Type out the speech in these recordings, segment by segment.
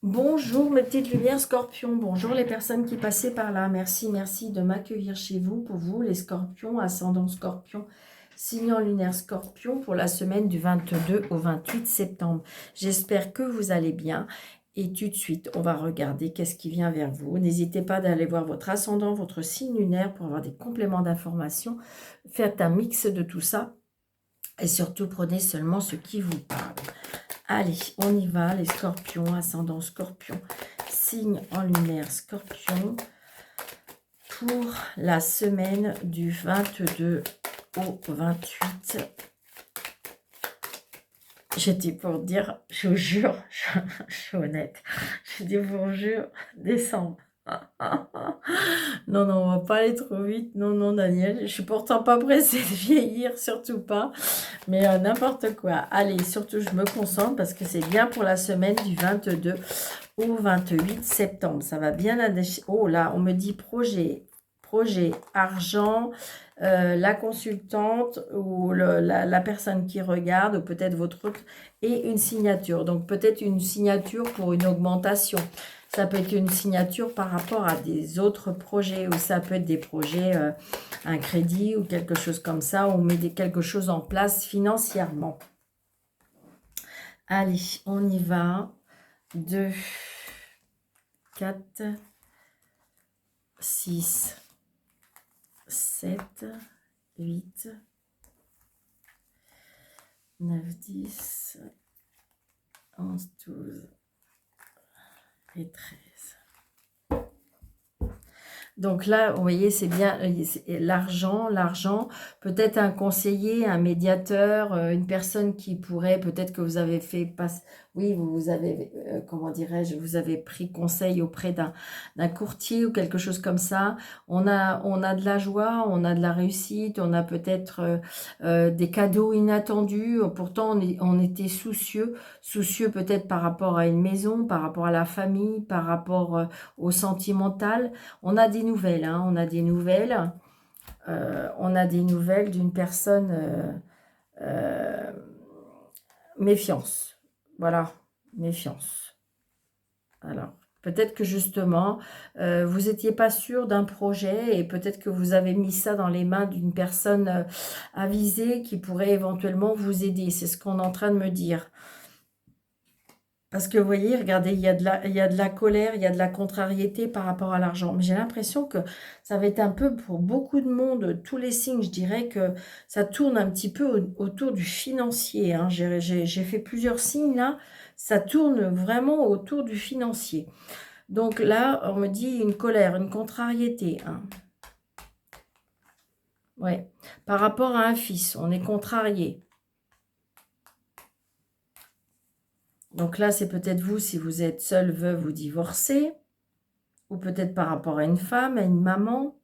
Bonjour mes petites lumières scorpions, bonjour les personnes qui passaient par là, merci, merci de m'accueillir chez vous, pour vous les scorpions, ascendant scorpion, signe lunaire scorpion pour la semaine du 22 au 28 septembre. J'espère que vous allez bien et tout de suite on va regarder qu'est-ce qui vient vers vous. N'hésitez pas d'aller voir votre ascendant, votre signe lunaire pour avoir des compléments d'informations. Faites un mix de tout ça et surtout prenez seulement ce qui vous parle. Allez, on y va, les scorpions, ascendant scorpion, signe en lunaire scorpion, pour la semaine du 22 au 28. J'étais pour dire, je vous jure, je suis honnête, je dis vous jure, décembre. Non, non, on va pas aller trop vite. Non, non, Daniel, je suis pourtant pas pressée de vieillir, surtout pas. Mais n'importe quoi. Allez, surtout, je me concentre parce que c'est bien pour la semaine du 22 au 28 septembre. Ça va bien la déchirer. Oh là, on me dit projet, argent, la consultante ou la personne qui regarde, ou peut-être votre autre, et une signature. Donc, peut-être une signature pour une augmentation. Ça peut être une signature par rapport à des autres projets, ou ça peut être des projets, un crédit ou quelque chose comme ça, ou on met quelque chose en place financièrement. Allez, on y va. 2, 4, 6, 7, 8, 9, 10, 11, 12 et 13. Donc là, vous voyez, c'est bien l'argent, peut-être un conseiller, un médiateur, une personne qui pourrait, peut-être que vous avez fait passer, oui, vous avez, comment dirais-je, vous avez pris conseil auprès d'un courtier ou quelque chose comme ça. On a de la joie, on a de la réussite, on a peut-être des cadeaux inattendus. Pourtant, on était soucieux peut-être par rapport à une maison, par rapport à la famille, par rapport au sentimental. On a des nouvelles, hein, on a des nouvelles. On a des nouvelles d'une personne méfiance. Voilà, méfiance. Alors, peut-être que justement, vous n'étiez pas sûr d'un projet et peut-être que vous avez mis ça dans les mains d'une personne avisée qui pourrait éventuellement vous aider. C'est ce qu'on est en train de me dire. Parce que vous voyez, regardez, il y a de la colère, il y a de la contrariété par rapport à l'argent. Mais j'ai l'impression que ça va être un peu pour beaucoup de monde, tous les signes, je dirais que ça tourne un petit peu autour du financier, hein. J'ai fait plusieurs signes là, ça tourne vraiment autour du financier. Donc là, on me dit une colère, une contrariété, hein. Ouais. Par rapport à un fils, on est contrarié. Donc là, c'est peut-être vous, si vous êtes seul, veuve ou divorcé, ou peut-être par rapport à une femme, à une maman.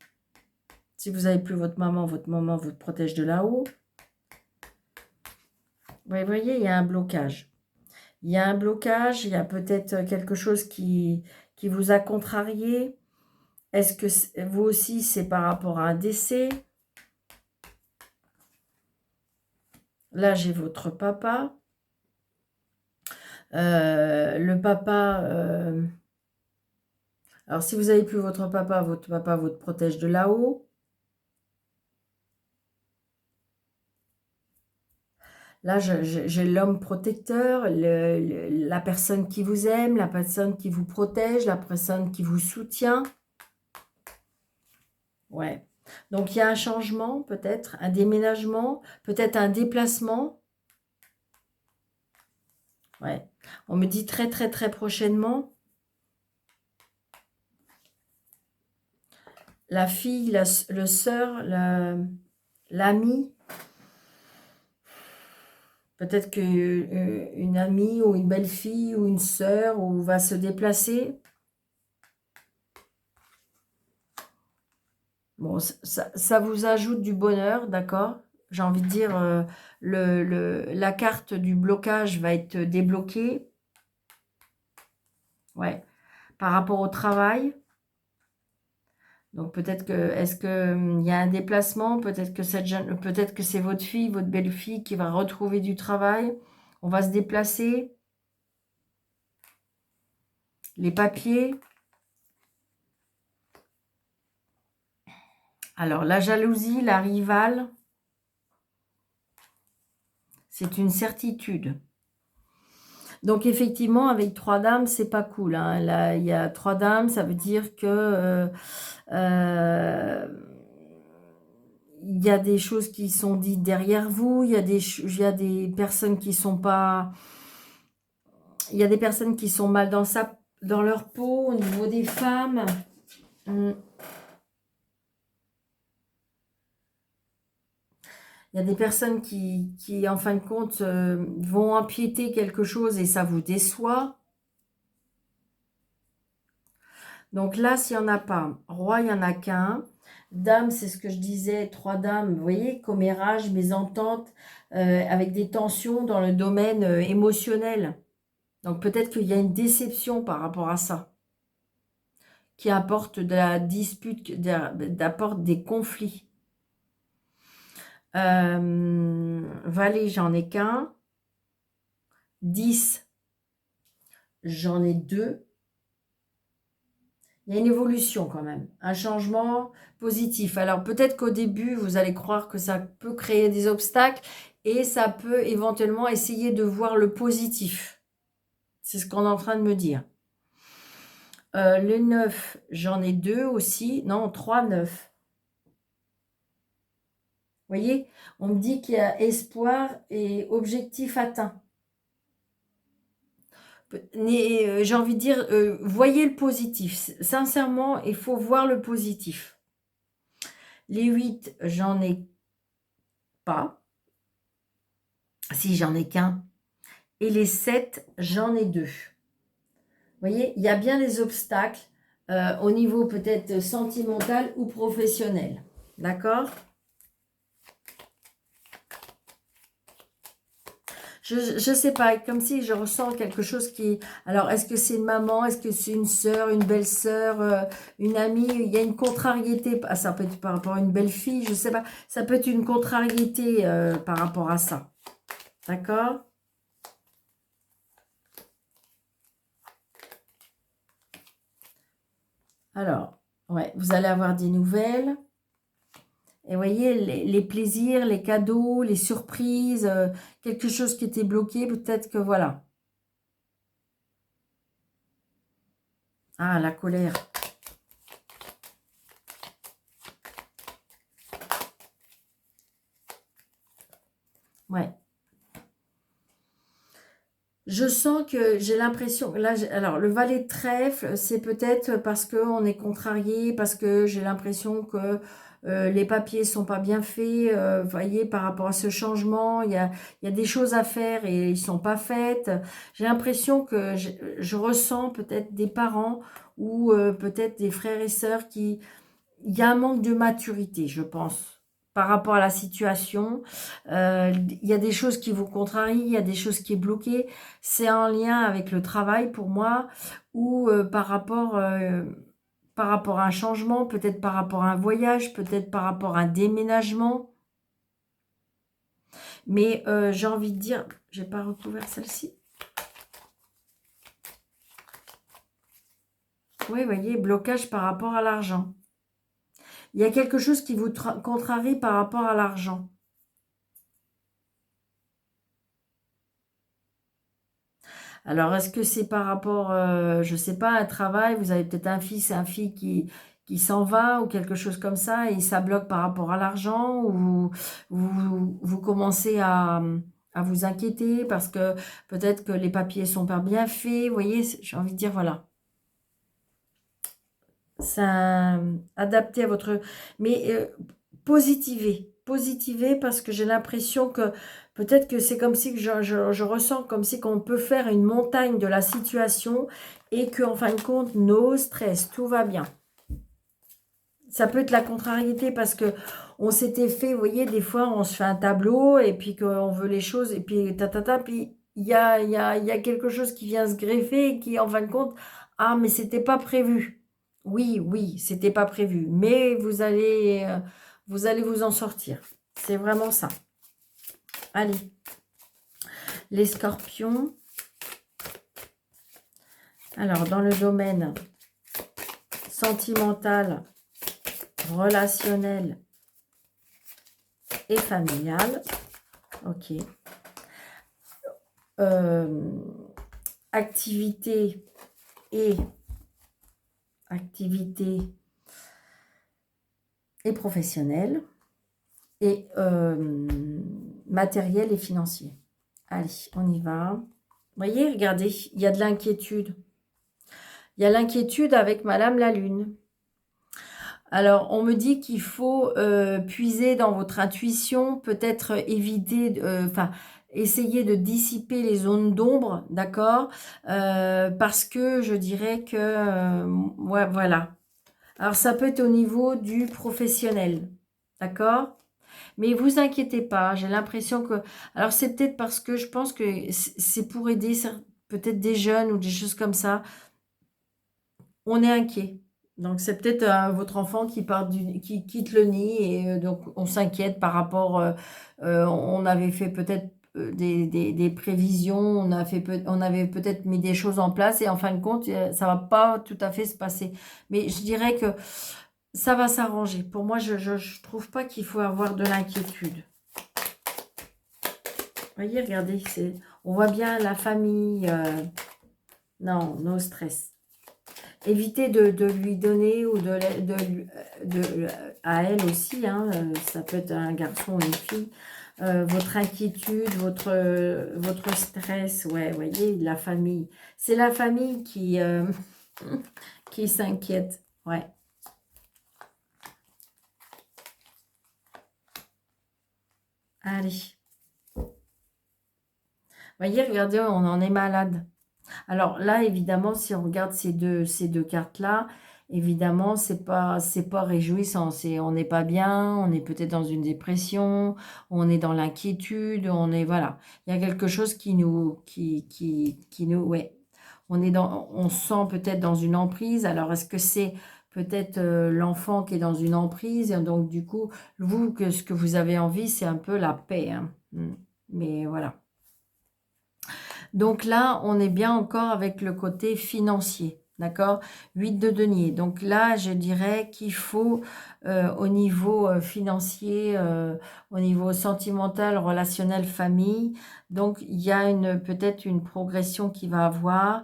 Si vous n'avez plus votre maman vous protège de là-haut. Vous voyez, il y a un blocage. Il y a un blocage, il y a peut-être quelque chose qui vous a contrarié. Est-ce que vous aussi, c'est par rapport à un décès? Là, j'ai votre papa. Le papa... alors, si vous n'avez plus votre papa vous protège de là-haut. Là, j'ai l'homme protecteur, la personne qui vous aime, la personne qui vous protège, la personne qui vous soutient. Ouais. Donc, il y a un changement, peut-être, un déménagement, peut-être un déplacement. Ouais. On me dit très, très, très prochainement. La fille, le sœur, l'ami. Peut-être qu'une amie ou une belle-fille ou une sœur va se déplacer. Bon, ça vous ajoute du bonheur, d'accord? J'ai envie de dire, la carte du blocage va être débloquée. Ouais. Par rapport au travail. Donc peut-être que, est-ce qu'il y a un déplacement? Peut-être que peut-être que c'est votre fille, votre belle-fille qui va retrouver du travail. On va se déplacer. Les papiers. Alors, la jalousie, la rivale, c'est une certitude. Donc, effectivement, avec 3 dames, c'est pas cool. Hein. Là, il y a 3 dames, ça veut dire que il y a des choses qui sont dites derrière vous. Il y a des personnes qui sont pas... Il y a des personnes qui sont mal dans leur peau au niveau des femmes. Il y a des personnes qui en fin de compte, vont empiéter quelque chose et ça vous déçoit. Donc là, s'il n'y en a pas, roi, il n'y en a qu'un. Dame, c'est ce que je disais, 3 dames, vous voyez, commérage, mésentente, avec des tensions dans le domaine émotionnel. Donc peut-être qu'il y a une déception par rapport à ça, qui apporte de la dispute, d'apporte des conflits. Valet, j'en ai qu'un. 10, j'en ai 2. Il y a une évolution quand même, un changement positif. Alors peut-être qu'au début, vous allez croire que ça peut créer des obstacles et ça peut éventuellement essayer de voir le positif. C'est ce qu'on est en train de me dire. Le 9, j'en ai 2 aussi. Non, 3, 9. Vous voyez, on me dit qu'il y a espoir et objectif atteint. J'ai envie de dire, voyez le positif. Sincèrement, il faut voir le positif. Les 8, j'en ai pas. Si, j'en ai qu'un. Et les 7, j'en ai 2. Vous voyez, il y a bien des obstacles au niveau peut-être sentimental ou professionnel. D'accord ? Je ne sais pas, comme si je ressens quelque chose qui... Alors, est-ce que c'est une maman? Est-ce que c'est une sœur, une belle-sœur, une amie? Il y a une contrariété. Ah, ça peut être par rapport à une belle-fille, je ne sais pas. Ça peut être une contrariété par rapport à ça. D'accord? Alors, ouais, vous allez avoir des nouvelles. Et vous voyez, les plaisirs, les cadeaux, les surprises, quelque chose qui était bloqué, peut-être que voilà. Ah, la colère. Ouais. Je sens que j'ai l'impression, là, alors le valet de trèfle, c'est peut-être parce qu'on est contrarié, parce que j'ai l'impression que les papiers sont pas bien faits, vous voyez, par rapport à ce changement, il y a des choses à faire et ils sont pas faites. J'ai l'impression que je ressens peut-être des parents ou peut-être des frères et sœurs qui... Il y a un manque de maturité, je pense, par rapport à la situation. Il y a des choses qui vous contrarient, il y a des choses qui est bloquées. C'est en lien avec le travail pour moi ou par rapport à un changement, peut-être par rapport à un voyage, peut-être par rapport à un déménagement. Mais j'ai envie de dire, j'ai pas recouvert celle-ci. Oui, vous voyez, blocage par rapport à l'argent. Il y a quelque chose qui vous contrarie par rapport à l'argent. Alors, est-ce que c'est par rapport, je ne sais pas, un travail, vous avez peut-être un fils et une fille qui s'en va ou quelque chose comme ça et ça bloque par rapport à l'argent ou vous commencez à vous inquiéter parce que peut-être que les papiers sont pas bien faits, vous voyez, j'ai envie de dire, voilà. Ça, adapté à votre... Mais positivez parce que j'ai l'impression que peut-être que c'est comme si que je ressens comme si qu'on peut faire une montagne de la situation et qu'en fin de compte, no stress, tout va bien. Ça peut être la contrariété parce que on s'était fait, vous voyez, des fois on se fait un tableau et puis qu'on veut les choses et puis puis il y a quelque chose qui vient se greffer et qui en fin de compte, ah mais c'était pas prévu. Oui, oui, c'était pas prévu, mais vous allez vous en sortir. C'est vraiment ça. Allez, les scorpions. Alors, dans le domaine sentimental, relationnel et familial, ok. Activité et professionnelle et matériel et financier. Allez, on y va. Vous voyez, regardez, il y a de l'inquiétude. Il y a l'inquiétude avec Madame la Lune. Alors, on me dit qu'il faut puiser dans votre intuition, peut-être éviter, enfin, essayer de dissiper les zones d'ombre, d'accord. Parce que je dirais que, ouais, voilà. Alors, ça peut être au niveau du professionnel, d'accord. Mais vous inquiétez pas, j'ai l'impression que... Alors, c'est peut-être parce que je pense que c'est pour aider peut-être des jeunes ou des choses comme ça. On est inquiet. Donc, c'est peut-être votre enfant qui quitte le nid et donc on s'inquiète par rapport. On avait fait peut-être des prévisions, on avait peut-être mis des choses en place et en fin de compte, ça va pas tout à fait se passer. Mais je dirais que ça va s'arranger. Pour moi, je trouve pas qu'il faut avoir de l'inquiétude. Vous voyez, regardez, on voit bien la famille. Non, no stress. Évitez de lui donner ou à elle aussi, hein, ça peut être un garçon ou une fille, votre inquiétude, votre stress, ouais, vous voyez, la famille. C'est la famille qui s'inquiète, ouais. Allez. Vous voyez, regardez, on en est malade. Alors là, évidemment, si on regarde ces deux cartes-là, évidemment, c'est pas réjouissant. On n'est pas bien, on est peut-être dans une dépression, on est dans l'inquiétude, voilà. Il y a quelque chose qui nous, ouais. On se sent peut-être dans une emprise. Alors, est-ce que c'est peut-être l'enfant qui est dans une emprise? Et donc, du coup, ce que vous avez envie, c'est un peu la paix, hein. Mais voilà. Donc là, on est bien encore avec le côté financier, d'accord? 8 de denier. Donc là, je dirais qu'il faut, au niveau financier, au niveau sentimental, relationnel, famille, donc il y a peut-être une progression qui va avoir.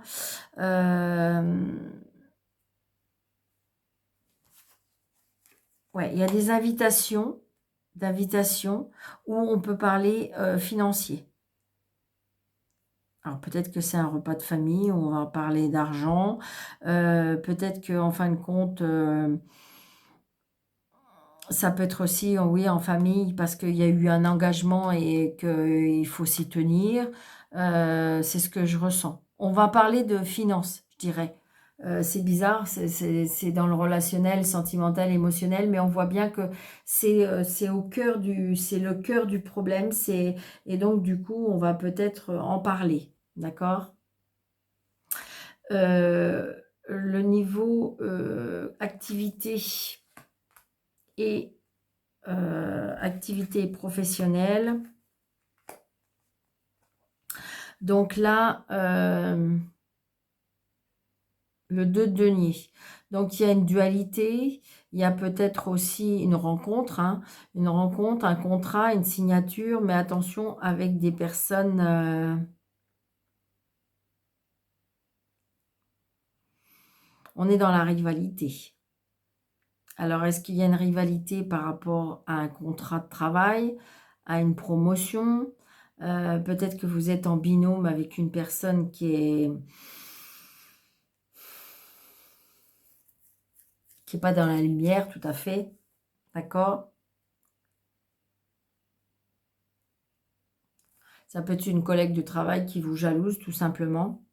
Ouais, il y a des d'invitations où on peut parler financier. Alors peut-être que c'est un repas de famille où on va parler d'argent. Peut-être qu'en fin de compte, ça peut être aussi, oui, en famille parce qu'il y a eu un engagement et qu'il faut s'y tenir. C'est ce que je ressens. On va parler de finances, je dirais. C'est bizarre, c'est dans le relationnel, sentimental, émotionnel, mais on voit bien que c'est le cœur du problème. Et donc du coup, on va peut-être en parler, d'accord? Euh, le niveau activité et activité professionnelle. Donc là, le 2 de denier. Donc il y a une dualité, il y a peut-être aussi une rencontre, hein, un contrat, une signature, mais attention avec des personnes... on est dans la rivalité. Alors, est-ce qu'il y a une rivalité par rapport à un contrat de travail, à une promotion? Peut-être que vous êtes en binôme avec une personne qui est pas dans la lumière, tout à fait. D'accord? Ça peut être une collègue de travail qui vous jalouse, tout simplement.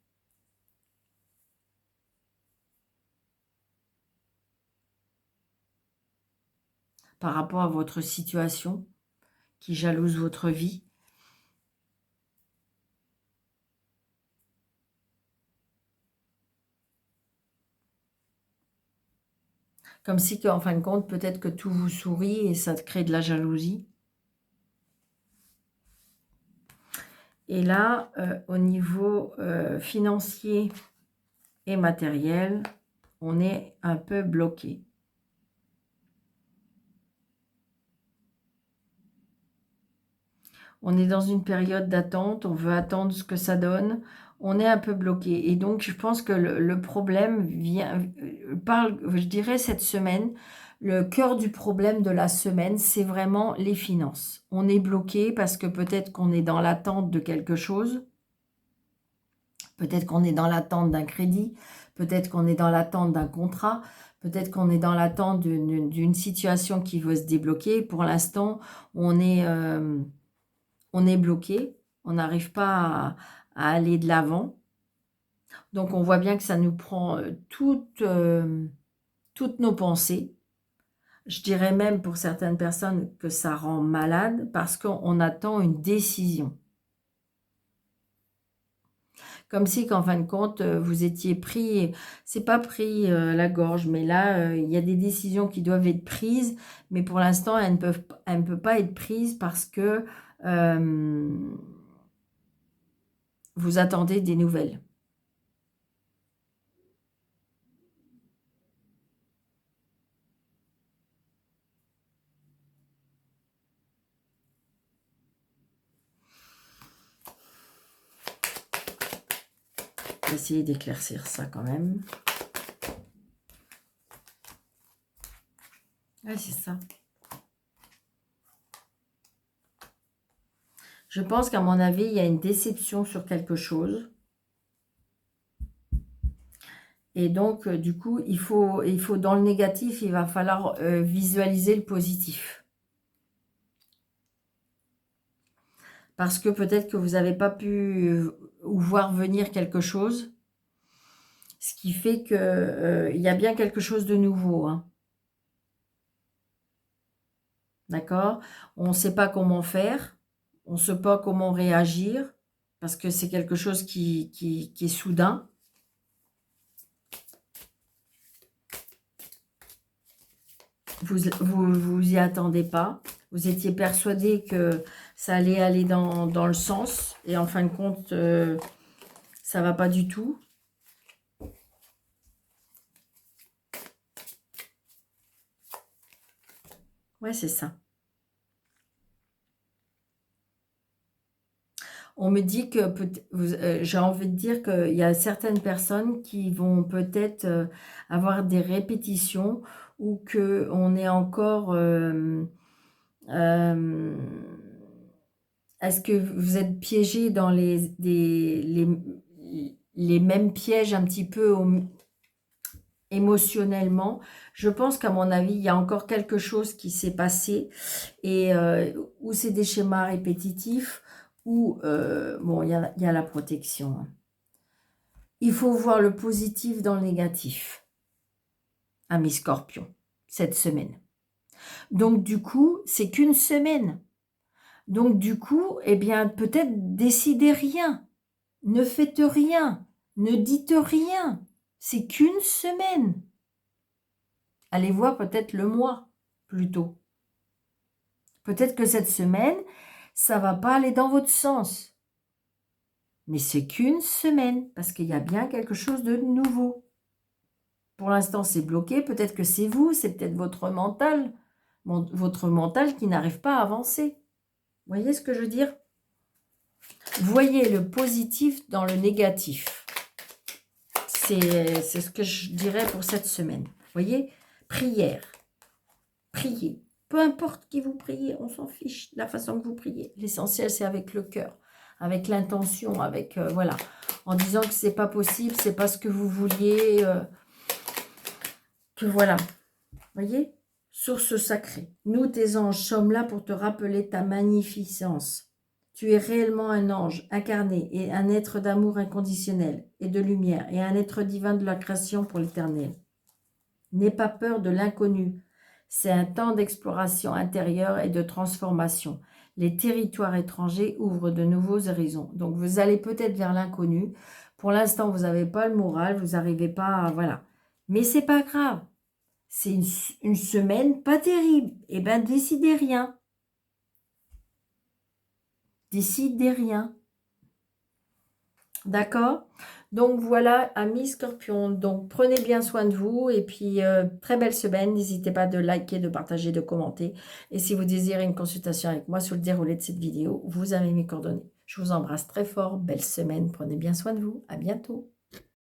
Par rapport à votre situation, qui jalouse votre vie. Comme si, en fin de compte, peut-être que tout vous sourit et ça crée de la jalousie. Et là, au niveau financier, et matériel, on est un peu bloqué. On est dans une période d'attente, on veut attendre ce que ça donne, on est un peu bloqué. Et donc, je pense que le problème vient, je dirais cette semaine, le cœur du problème de la semaine, c'est vraiment les finances. On est bloqué parce que peut-être qu'on est dans l'attente de quelque chose, peut-être qu'on est dans l'attente d'un crédit, peut-être qu'on est dans l'attente d'un contrat, peut-être qu'on est dans l'attente d'une situation qui veut se débloquer. Pour l'instant, on est bloqué, on n'arrive pas à aller de l'avant. Donc, on voit bien que ça nous prend toutes nos pensées. Je dirais même pour certaines personnes que ça rend malade parce qu'on attend une décision. Comme si qu'en fin de compte, vous étiez pris, c'est pas pris la gorge, mais là, il y a des décisions qui doivent être prises, mais pour l'instant, elles ne peuvent pas être prises parce que vous attendez des nouvelles. Je vais essayer d'éclaircir ça quand même. Ouais, c'est ça. Je pense qu'à mon avis, il y a une déception sur quelque chose. Et donc, du coup, il faut dans le négatif, il va falloir visualiser le positif. Parce que peut-être que vous n'avez pas pu voir venir quelque chose. Ce qui fait que il y a bien quelque chose de nouveau. Hein. D'accord? On ne sait pas comment faire. On ne sait pas comment réagir. Parce que c'est quelque chose qui est soudain. Vous y attendez pas. Vous étiez persuadé que ça allait aller dans le sens. Et en fin de compte, ça va pas du tout. Ouais, c'est ça. On me dit que j'ai envie de dire qu'il y a certaines personnes qui vont peut-être avoir des répétitions ou qu'on est encore... est-ce que vous êtes piégé dans les mêmes pièges un petit peu émotionnellement? Je pense qu'à mon avis, il y a encore quelque chose qui s'est passé et où c'est des schémas répétitifs ou bon, il y a la protection. Hein. Il faut voir le positif dans le négatif, amis scorpions, cette semaine. Donc du coup, c'est qu'une semaine. Donc du coup, eh bien, peut-être décidez rien. Ne faites rien. Ne dites rien. C'est qu'une semaine. Allez voir peut-être le mois plutôt. Peut-être que cette semaine, ça va pas aller dans votre sens. Mais c'est qu'une semaine, parce qu'il y a bien quelque chose de nouveau. Pour l'instant, c'est bloqué. Peut-être que c'est vous, c'est peut-être votre mental qui n'arrive pas à avancer. Vous voyez ce que je veux dire? Voyez le positif dans le négatif. C'est ce que je dirais pour cette semaine. Vous voyez? Prière. Priez. Peu importe qui vous priez, on s'en fiche de la façon que vous priez. L'essentiel, c'est avec le cœur, avec l'intention, avec, voilà, en disant que c'est pas possible, c'est pas ce que vous vouliez, que voilà. Voyez? Source sacrée. Nous, tes anges, sommes là pour te rappeler ta magnificence. Tu es réellement un ange incarné et un être d'amour inconditionnel et de lumière et un être divin de la création pour l'éternel. N'aie pas peur de l'inconnu. C'est un temps d'exploration intérieure et de transformation. Les territoires étrangers ouvrent de nouveaux horizons. Donc, vous allez peut-être vers l'inconnu. Pour l'instant, vous n'avez pas le moral, vous n'arrivez pas à... Voilà. Mais c'est pas grave. C'est une semaine pas terrible. Eh bien, décidez rien. Décidez rien. D'accord? Donc voilà, amis Scorpions, donc prenez bien soin de vous et puis très belle semaine. N'hésitez pas de liker, de partager, de commenter. Et si vous désirez une consultation avec moi sur le déroulé de cette vidéo, vous avez mes coordonnées. Je vous embrasse très fort, belle semaine, prenez bien soin de vous, à bientôt.